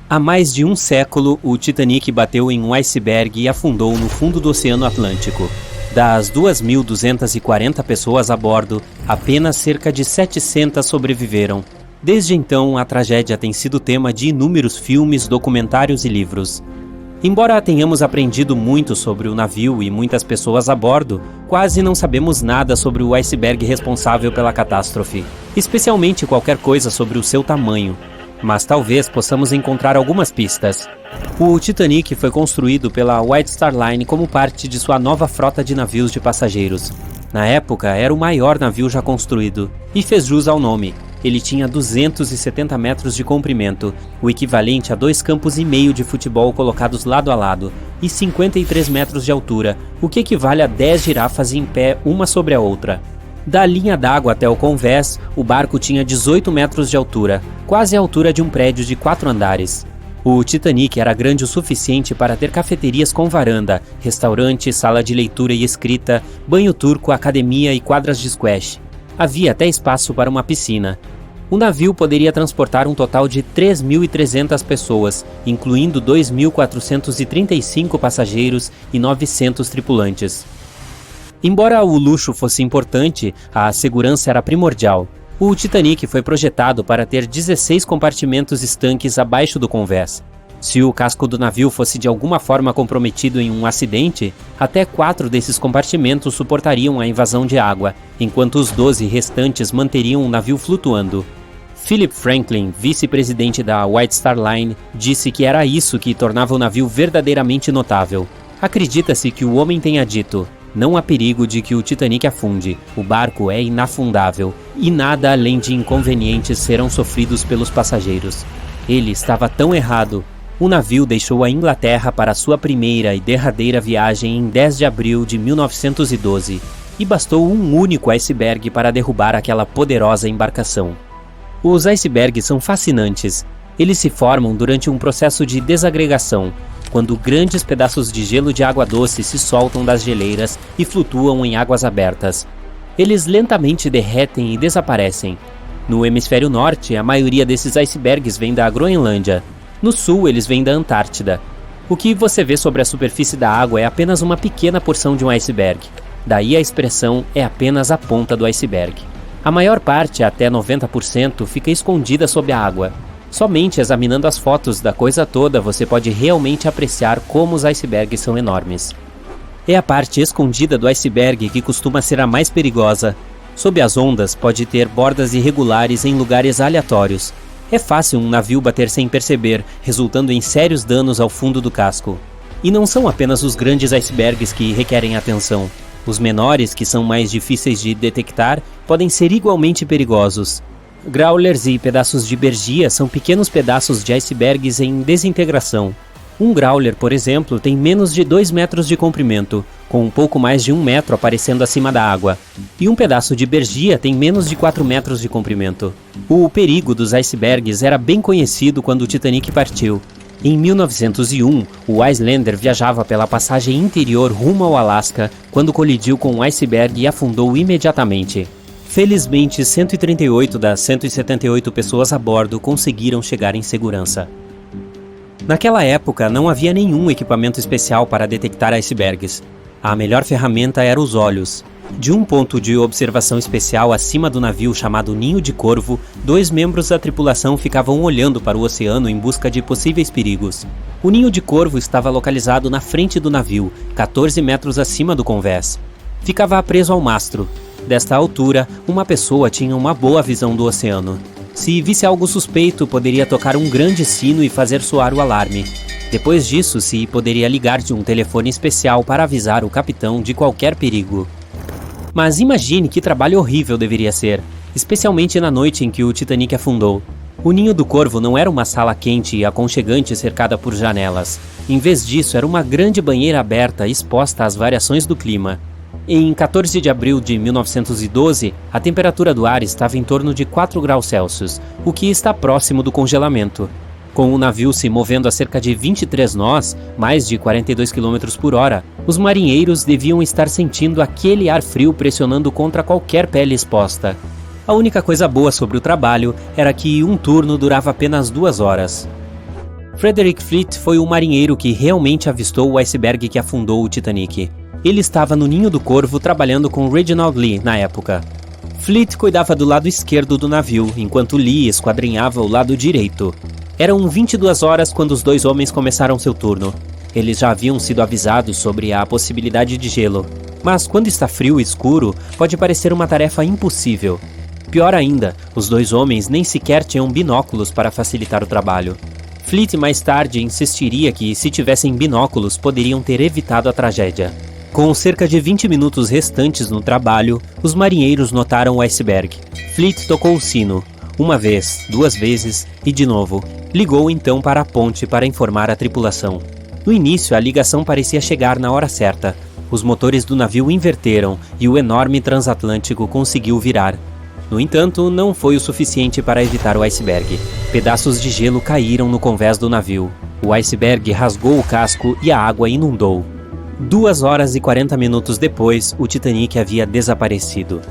Há mais de um século, o Titanic bateu em um iceberg e afundou no fundo do Oceano Atlântico. Das 2.240 pessoas a bordo, apenas cerca de 700 sobreviveram. Desde então, a tragédia tem sido tema de inúmeros filmes, documentários e livros. Embora tenhamos aprendido muito sobre o navio e muitas pessoas a bordo, quase não sabemos nada sobre o iceberg responsável pela catástrofe, especialmente qualquer coisa sobre o seu tamanho. Mas talvez possamos encontrar algumas pistas. O Titanic foi construído pela White Star Line como parte de sua nova frota de navios de passageiros. Na época, era o maior navio já construído, e fez jus ao nome. Ele tinha 270 metros de comprimento, o equivalente a 2,5 campos de futebol colocados lado a lado, e 53 metros de altura, o que equivale a 10 girafas em pé uma sobre a outra. Da linha d'água até o convés, o barco tinha 18 metros de altura, quase a altura de um prédio de 4 andares. O Titanic era grande o suficiente para ter cafeterias com varanda, restaurante, sala de leitura e escrita, banho turco, academia e quadras de squash. Havia até espaço para uma piscina. O navio poderia transportar um total de 3.300 pessoas, incluindo 2.435 passageiros e 900 tripulantes. Embora o luxo fosse importante, a segurança era primordial. O Titanic foi projetado para ter 16 compartimentos estanques abaixo do convés. Se o casco do navio fosse de alguma forma comprometido em um acidente, até 4 desses compartimentos suportariam a invasão de água, enquanto os 12 restantes manteriam o navio flutuando. Philip Franklin, vice-presidente da White Star Line, disse que era isso que tornava o navio verdadeiramente notável. Acredita-se que o homem tenha dito: "Não há perigo de que o Titanic afunde, o barco é inafundável, e nada além de inconvenientes serão sofridos pelos passageiros." Ele estava tão errado. O navio deixou a Inglaterra para sua primeira e derradeira viagem em 10 de abril de 1912, e bastou um único iceberg para derrubar aquela poderosa embarcação. Os icebergs são fascinantes. Eles se formam durante um processo de desagregação, quando grandes pedaços de gelo de água doce se soltam das geleiras e flutuam em águas abertas. Eles lentamente derretem e desaparecem. No hemisfério norte, a maioria desses icebergs vem da Groenlândia. No sul, eles vêm da Antártida. O que você vê sobre a superfície da água é apenas uma pequena porção de um iceberg. Daí a expressão "é apenas a ponta do iceberg". A maior parte, até 90%, fica escondida sob a água. Somente examinando as fotos da coisa toda você pode realmente apreciar como os icebergs são enormes. É a parte escondida do iceberg que costuma ser a mais perigosa. Sob as ondas pode ter bordas irregulares em lugares aleatórios. É fácil um navio bater sem perceber, resultando em sérios danos ao fundo do casco. E não são apenas os grandes icebergs que requerem atenção. Os menores, que são mais difíceis de detectar, podem ser igualmente perigosos. Growlers e pedaços de bergia são pequenos pedaços de icebergs em desintegração. Um growler, por exemplo, tem menos de 2 metros de comprimento, com um pouco mais de 1 metro aparecendo acima da água. E um pedaço de bergia tem menos de 4 metros de comprimento. O perigo dos icebergs era bem conhecido quando o Titanic partiu. Em 1901, o Islander viajava pela passagem interior rumo ao Alasca quando colidiu com um iceberg e afundou imediatamente. Felizmente, 138 das 178 pessoas a bordo conseguiram chegar em segurança. Naquela época, não havia nenhum equipamento especial para detectar icebergs. A melhor ferramenta era os olhos. De um ponto de observação especial acima do navio chamado Ninho de Corvo, 2 membros da tripulação ficavam olhando para o oceano em busca de possíveis perigos. O Ninho de Corvo estava localizado na frente do navio, 14 metros acima do convés. Ficava preso ao mastro. Desta altura, uma pessoa tinha uma boa visão do oceano. Se visse algo suspeito, poderia tocar um grande sino e fazer soar o alarme. Depois disso, se poderia ligar de um telefone especial para avisar o capitão de qualquer perigo. Mas imagine que trabalho horrível deveria ser, especialmente na noite em que o Titanic afundou. O Ninho do Corvo não era uma sala quente e aconchegante cercada por janelas. Em vez disso, era uma grande banheira aberta exposta às variações do clima. Em 14 de abril de 1912, a temperatura do ar estava em torno de 4 graus Celsius, o que está próximo do congelamento. Com o navio se movendo a cerca de 23 nós, mais de 42 km por hora, os marinheiros deviam estar sentindo aquele ar frio pressionando contra qualquer pele exposta. A única coisa boa sobre o trabalho era que um turno durava apenas 2 horas. Frederick Fleet foi o marinheiro que realmente avistou o iceberg que afundou o Titanic. Ele estava no Ninho do Corvo trabalhando com Reginald Lee na época. Fleet cuidava do lado esquerdo do navio, enquanto Lee esquadrinhava o lado direito. Eram 22 horas quando os dois homens começaram seu turno. Eles já haviam sido avisados sobre a possibilidade de gelo, mas quando está frio e escuro, pode parecer uma tarefa impossível. Pior ainda, os dois homens nem sequer tinham binóculos para facilitar o trabalho. Fleet mais tarde insistiria que, se tivessem binóculos, poderiam ter evitado a tragédia. Com cerca de 20 minutos restantes no trabalho, os marinheiros notaram o iceberg. Fleet tocou o sino, uma vez, 2 vezes e de novo. Ligou então para a ponte para informar a tripulação. No início, a ligação parecia chegar na hora certa. Os motores do navio inverteram e o enorme transatlântico conseguiu virar. No entanto, não foi o suficiente para evitar o iceberg. Pedaços de gelo caíram no convés do navio. O iceberg rasgou o casco e a água inundou. 2 horas e 40 minutos depois, o Titanic havia desaparecido.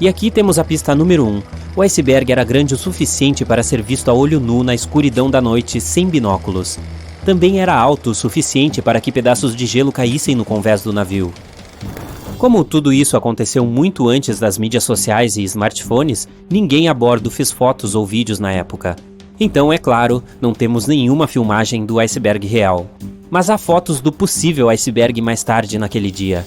E aqui temos a pista número 1. O iceberg era grande o suficiente para ser visto a olho nu na escuridão da noite sem binóculos. Também era alto o suficiente para que pedaços de gelo caíssem no convés do navio. Como tudo isso aconteceu muito antes das mídias sociais e smartphones, ninguém a bordo fez fotos ou vídeos na época. Então, é claro, não temos nenhuma filmagem do iceberg real. Mas há fotos do possível iceberg mais tarde naquele dia.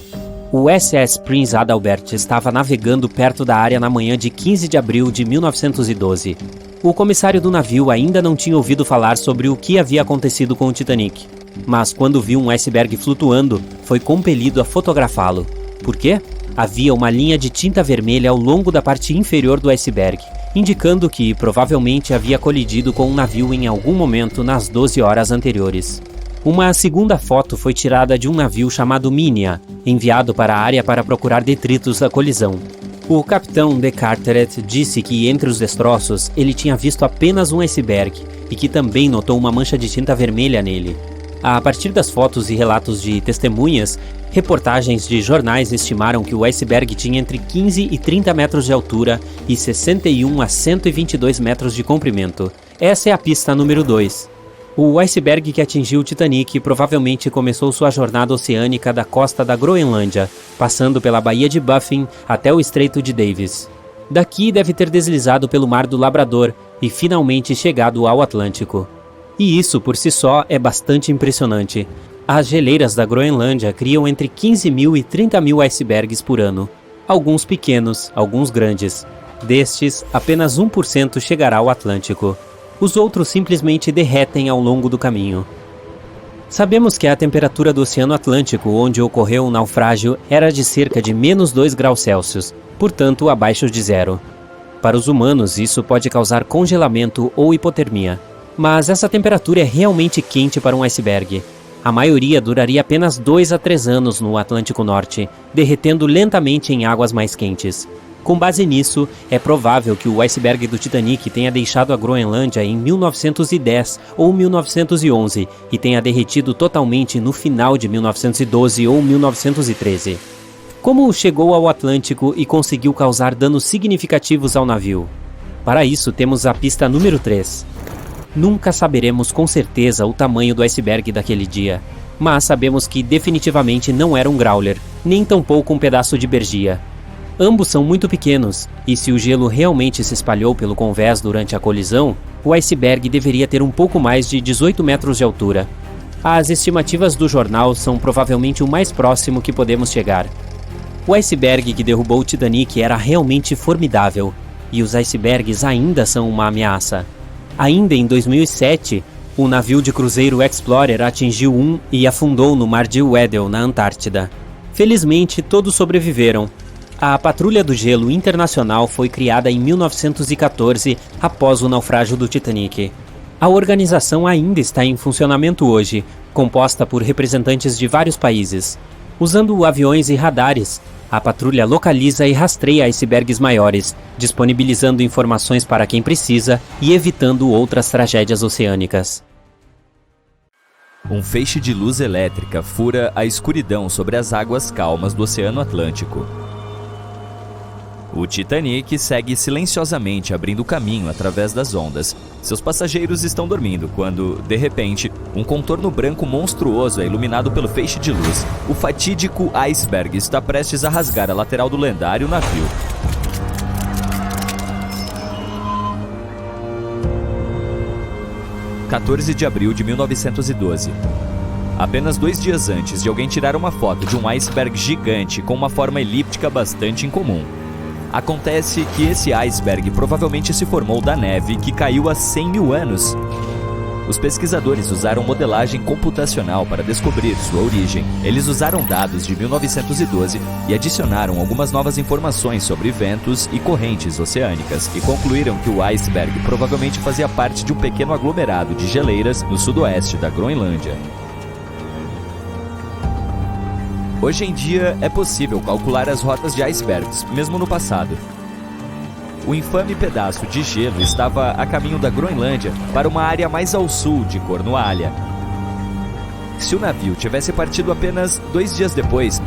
O SS Prince Adalbert estava navegando perto da área na manhã de 15 de abril de 1912. O comissário do navio ainda não tinha ouvido falar sobre o que havia acontecido com o Titanic. Mas quando viu um iceberg flutuando, foi compelido a fotografá-lo. Por quê? Havia uma linha de tinta vermelha ao longo da parte inferior do iceberg, indicando que provavelmente havia colidido com um navio em algum momento nas 12 horas anteriores. Uma segunda foto foi tirada de um navio chamado Minia, enviado para a área para procurar detritos da colisão. O capitão de Carteret disse que entre os destroços ele tinha visto apenas um iceberg e que também notou uma mancha de tinta vermelha nele. A partir das fotos e relatos de testemunhas, reportagens de jornais estimaram que o iceberg tinha entre 15 e 30 metros de altura e 61 a 122 metros de comprimento. Essa é a pista número 2. O iceberg que atingiu o Titanic provavelmente começou sua jornada oceânica da costa da Groenlândia, passando pela Baía de Baffin até o Estreito de Davis. Daqui deve ter deslizado pelo Mar do Labrador e finalmente chegado ao Atlântico. E isso por si só é bastante impressionante. As geleiras da Groenlândia criam entre 15 mil e 30 mil icebergs por ano. Alguns pequenos, alguns grandes. Destes, apenas 1% chegará ao Atlântico. Os outros simplesmente derretem ao longo do caminho. Sabemos que a temperatura do Oceano Atlântico, onde ocorreu o naufrágio, era de cerca de menos 2 graus Celsius, portanto abaixo de zero. Para os humanos, isso pode causar congelamento ou hipotermia. Mas essa temperatura é realmente quente para um iceberg. A maioria duraria apenas 2 a 3 anos no Atlântico Norte, derretendo lentamente em águas mais quentes. Com base nisso, é provável que o iceberg do Titanic tenha deixado a Groenlândia em 1910 ou 1911 e tenha derretido totalmente no final de 1912 ou 1913. Como chegou ao Atlântico e conseguiu causar danos significativos ao navio? Para isso, temos a pista número 3. Nunca saberemos com certeza o tamanho do iceberg daquele dia, mas sabemos que definitivamente não era um growler, nem tampouco um pedaço de bergia. Ambos são muito pequenos, e se o gelo realmente se espalhou pelo convés durante a colisão, o iceberg deveria ter um pouco mais de 18 metros de altura. As estimativas do jornal são provavelmente o mais próximo que podemos chegar. O iceberg que derrubou o Titanic era realmente formidável, e os icebergs ainda são uma ameaça. Ainda em 2007, o navio de cruzeiro Explorer atingiu um e afundou no Mar de Weddell, na Antártida. Felizmente, todos sobreviveram. A Patrulha do Gelo Internacional foi criada em 1914, após o naufrágio do Titanic. A organização ainda está em funcionamento hoje, composta por representantes de vários países. Usando aviões e radares, a patrulha localiza e rastreia icebergs maiores, disponibilizando informações para quem precisa e evitando outras tragédias oceânicas. Um feixe de luz elétrica fura a escuridão sobre as águas calmas do Oceano Atlântico. O Titanic segue silenciosamente abrindo caminho através das ondas. Seus passageiros estão dormindo quando, de repente, um contorno branco monstruoso é iluminado pelo feixe de luz. O fatídico iceberg está prestes a rasgar a lateral do lendário navio. – 14 de abril de 1912. Apenas 2 dias antes de alguém tirar uma foto de um iceberg gigante com uma forma elíptica bastante incomum. Acontece que esse iceberg provavelmente se formou da neve que caiu há 100 mil anos. Os pesquisadores usaram modelagem computacional para descobrir sua origem. Eles usaram dados de 1912 e adicionaram algumas novas informações sobre ventos e correntes oceânicas, e concluíram que o iceberg provavelmente fazia parte de um pequeno aglomerado de geleiras no sudoeste da Groenlândia. Hoje em dia, é possível calcular as rotas de icebergs, mesmo no passado. O infame pedaço de gelo estava a caminho da Groenlândia para uma área mais ao sul de Cornualha. Se o navio tivesse partido apenas 2 dias depois,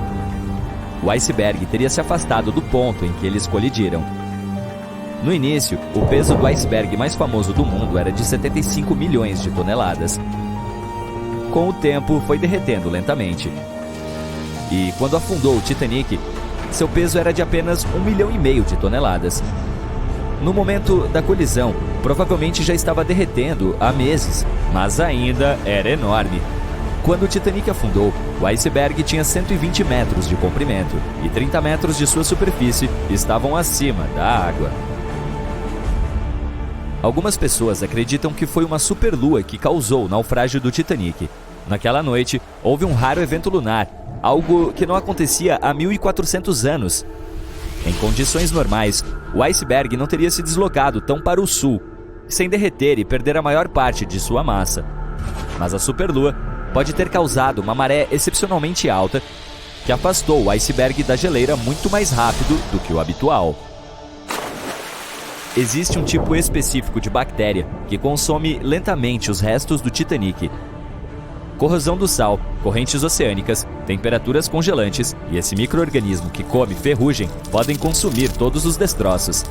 o iceberg teria se afastado do ponto em que eles colidiram. No início, o peso do iceberg mais famoso do mundo era de 75 milhões de toneladas. Com o tempo, foi derretendo lentamente. E quando afundou o Titanic, seu peso era de apenas 1,5 milhão de toneladas. No momento da colisão, provavelmente já estava derretendo há meses, mas ainda era enorme. Quando o Titanic afundou, o iceberg tinha 120 metros de comprimento e 30 metros de sua superfície estavam acima da água. Algumas pessoas acreditam que foi uma superlua que causou o naufrágio do Titanic. Naquela noite, houve um raro evento lunar, algo que não acontecia há 1.400 anos. Em condições normais, o iceberg não teria se deslocado tão para o sul, sem derreter e perder a maior parte de sua massa. Mas a superlua pode ter causado uma maré excepcionalmente alta, que afastou o iceberg da geleira muito mais rápido do que o habitual. Existe um tipo específico de bactéria que consome lentamente os restos do Titanic. Corrosão do sal, correntes oceânicas, temperaturas congelantes e esse micro-organismo que come ferrugem podem consumir todos os destroços.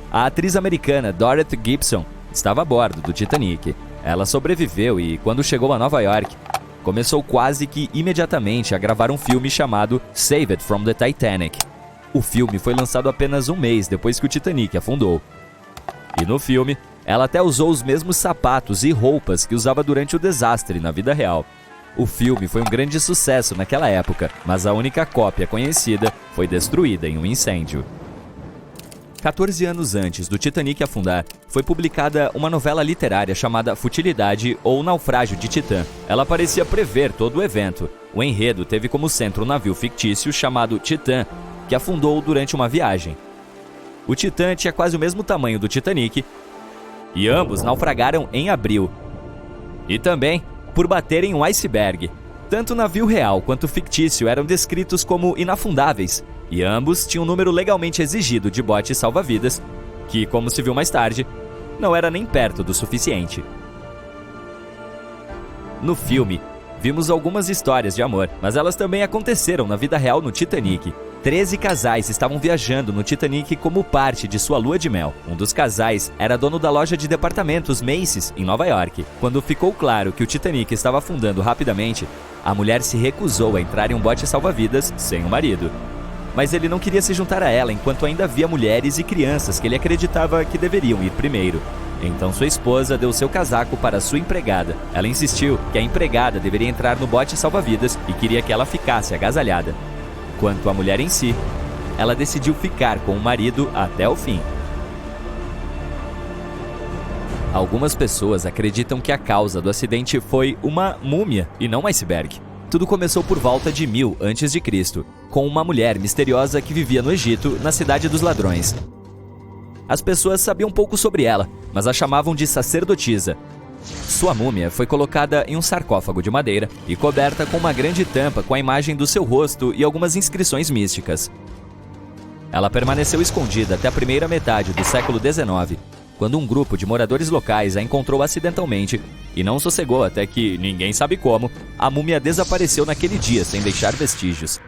A atriz americana Dorothy Gibson estava a bordo do Titanic. Ela sobreviveu e, quando chegou a Nova York, começou quase que imediatamente a gravar um filme chamado Saved from the Titanic. O filme foi lançado apenas um mês depois que o Titanic afundou. E no filme, ela até usou os mesmos sapatos e roupas que usava durante o desastre na vida real. O filme foi um grande sucesso naquela época, mas a única cópia conhecida foi destruída em um incêndio. 14 anos antes do Titanic afundar, foi publicada uma novela literária chamada Futilidade ou Naufrágio de Titã. Ela parecia prever todo o evento. O enredo teve como centro um navio fictício chamado Titã, que afundou durante uma viagem. O Titã tinha quase o mesmo tamanho do Titanic, e ambos naufragaram em abril. E também por baterem um iceberg. Tanto o navio real quanto o fictício eram descritos como inafundáveis, e ambos tinham um número legalmente exigido de botes salva-vidas, que, como se viu mais tarde, não era nem perto do suficiente. No filme, vimos algumas histórias de amor, mas elas também aconteceram na vida real no Titanic. 13 casais estavam viajando no Titanic como parte de sua lua de mel. Um dos casais era dono da loja de departamentos Macy's, em Nova York. Quando ficou claro que o Titanic estava afundando rapidamente, a mulher se recusou a entrar em um bote salva-vidas sem o marido. Mas ele não queria se juntar a ela enquanto ainda havia mulheres e crianças que ele acreditava que deveriam ir primeiro. Então sua esposa deu seu casaco para sua empregada. Ela insistiu que a empregada deveria entrar no bote salva-vidas e queria que ela ficasse agasalhada. Quanto à mulher em si, ela decidiu ficar com o marido até o fim. Algumas pessoas acreditam que a causa do acidente foi uma múmia e não um iceberg. Tudo começou por volta de 1000 a.C., com uma mulher misteriosa que vivia no Egito, na Cidade dos Ladrões. As pessoas sabiam pouco sobre ela, mas a chamavam de sacerdotisa. Sua múmia foi colocada em um sarcófago de madeira e coberta com uma grande tampa com a imagem do seu rosto e algumas inscrições místicas. Ela permaneceu escondida até a primeira metade do século XIX, quando um grupo de moradores locais a encontrou acidentalmente e não sossegou até que, ninguém sabe como, a múmia desapareceu naquele dia sem deixar vestígios.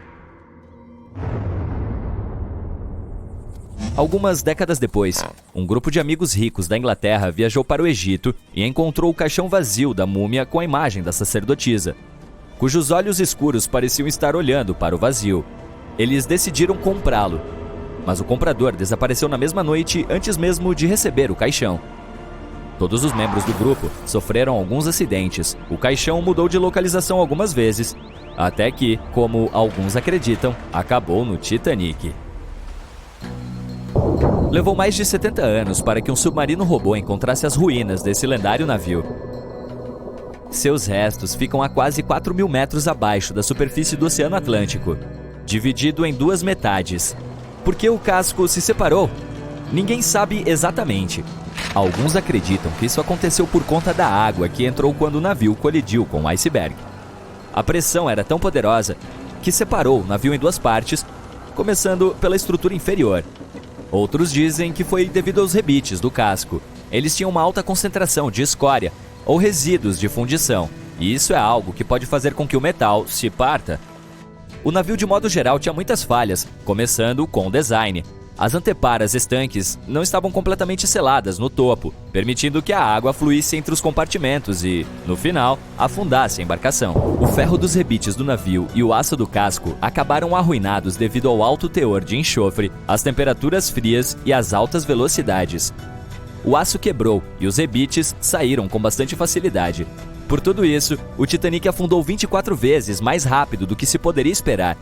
Algumas décadas depois, um grupo de amigos ricos da Inglaterra viajou para o Egito e encontrou o caixão vazio da múmia com a imagem da sacerdotisa, cujos olhos escuros pareciam estar olhando para o vazio. Eles decidiram comprá-lo, mas o comprador desapareceu na mesma noite antes mesmo de receber o caixão. Todos os membros do grupo sofreram alguns acidentes. O caixão mudou de localização algumas vezes, até que, como alguns acreditam, acabou no Titanic. Levou mais de 70 anos para que um submarino robô encontrasse as ruínas desse lendário navio. Seus restos ficam a quase 4.000 metros abaixo da superfície do Oceano Atlântico, dividido em duas metades. Por que o casco se separou? Ninguém sabe exatamente. Alguns acreditam que isso aconteceu por conta da água que entrou quando o navio colidiu com o iceberg. A pressão era tão poderosa que separou o navio em duas partes, começando pela estrutura inferior. Outros dizem que foi devido aos rebites do casco. Eles tinham uma alta concentração de escória ou resíduos de fundição, e isso é algo que pode fazer com que o metal se parta. O navio, de modo geral, tinha muitas falhas, começando com o design. As anteparas estanques não estavam completamente seladas no topo, permitindo que a água fluísse entre os compartimentos e, no final, afundasse a embarcação. O ferro dos rebites do navio e o aço do casco acabaram arruinados devido ao alto teor de enxofre, às temperaturas frias e às altas velocidades. O aço quebrou e os rebites saíram com bastante facilidade. Por tudo isso, o Titanic afundou 24 vezes mais rápido do que se poderia esperar.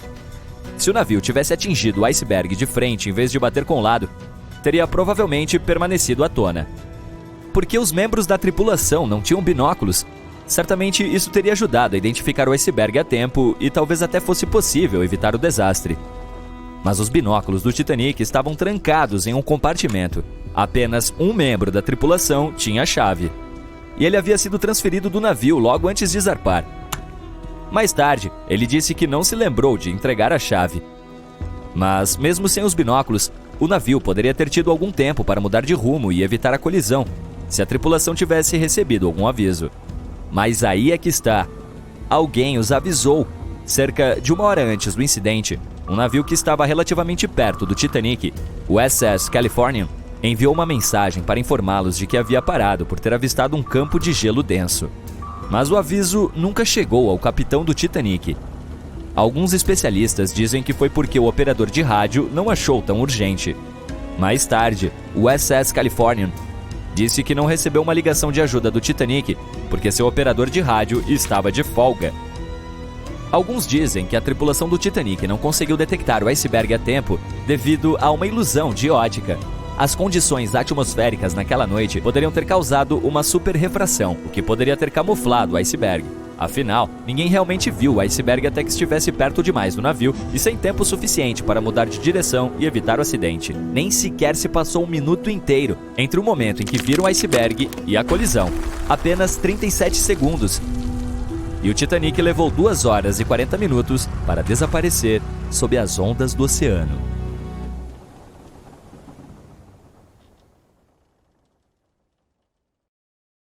Se o navio tivesse atingido o iceberg de frente em vez de bater com o lado, teria provavelmente permanecido à tona. Porque os membros da tripulação não tinham binóculos, certamente isso teria ajudado a identificar o iceberg a tempo e talvez até fosse possível evitar o desastre. Mas os binóculos do Titanic estavam trancados em um compartimento. Apenas um membro da tripulação tinha a chave. E ele havia sido transferido do navio logo antes de zarpar. Mais tarde, ele disse que não se lembrou de entregar a chave. Mas, mesmo sem os binóculos, o navio poderia ter tido algum tempo para mudar de rumo e evitar a colisão, se a tripulação tivesse recebido algum aviso. Mas aí é que está. Alguém os avisou. Cerca de 1 hora antes do incidente, um navio que estava relativamente perto do Titanic, o SS Californian, enviou uma mensagem para informá-los de que havia parado por ter avistado um campo de gelo denso. Mas o aviso nunca chegou ao capitão do Titanic. Alguns especialistas dizem que foi porque o operador de rádio não achou tão urgente. Mais tarde, o SS Californian disse que não recebeu uma ligação de ajuda do Titanic porque seu operador de rádio estava de folga. Alguns dizem que a tripulação do Titanic não conseguiu detectar o iceberg a tempo devido a uma ilusão de ótica. As condições atmosféricas naquela noite poderiam ter causado uma superrefração, o que poderia ter camuflado o iceberg. Afinal, ninguém realmente viu o iceberg até que estivesse perto demais do navio e sem tempo suficiente para mudar de direção e evitar o acidente. Nem sequer se passou 1 minuto inteiro entre o momento em que viram o iceberg e a colisão. Apenas 37 segundos. E o Titanic levou 2 horas e 40 minutos para desaparecer sob as ondas do oceano.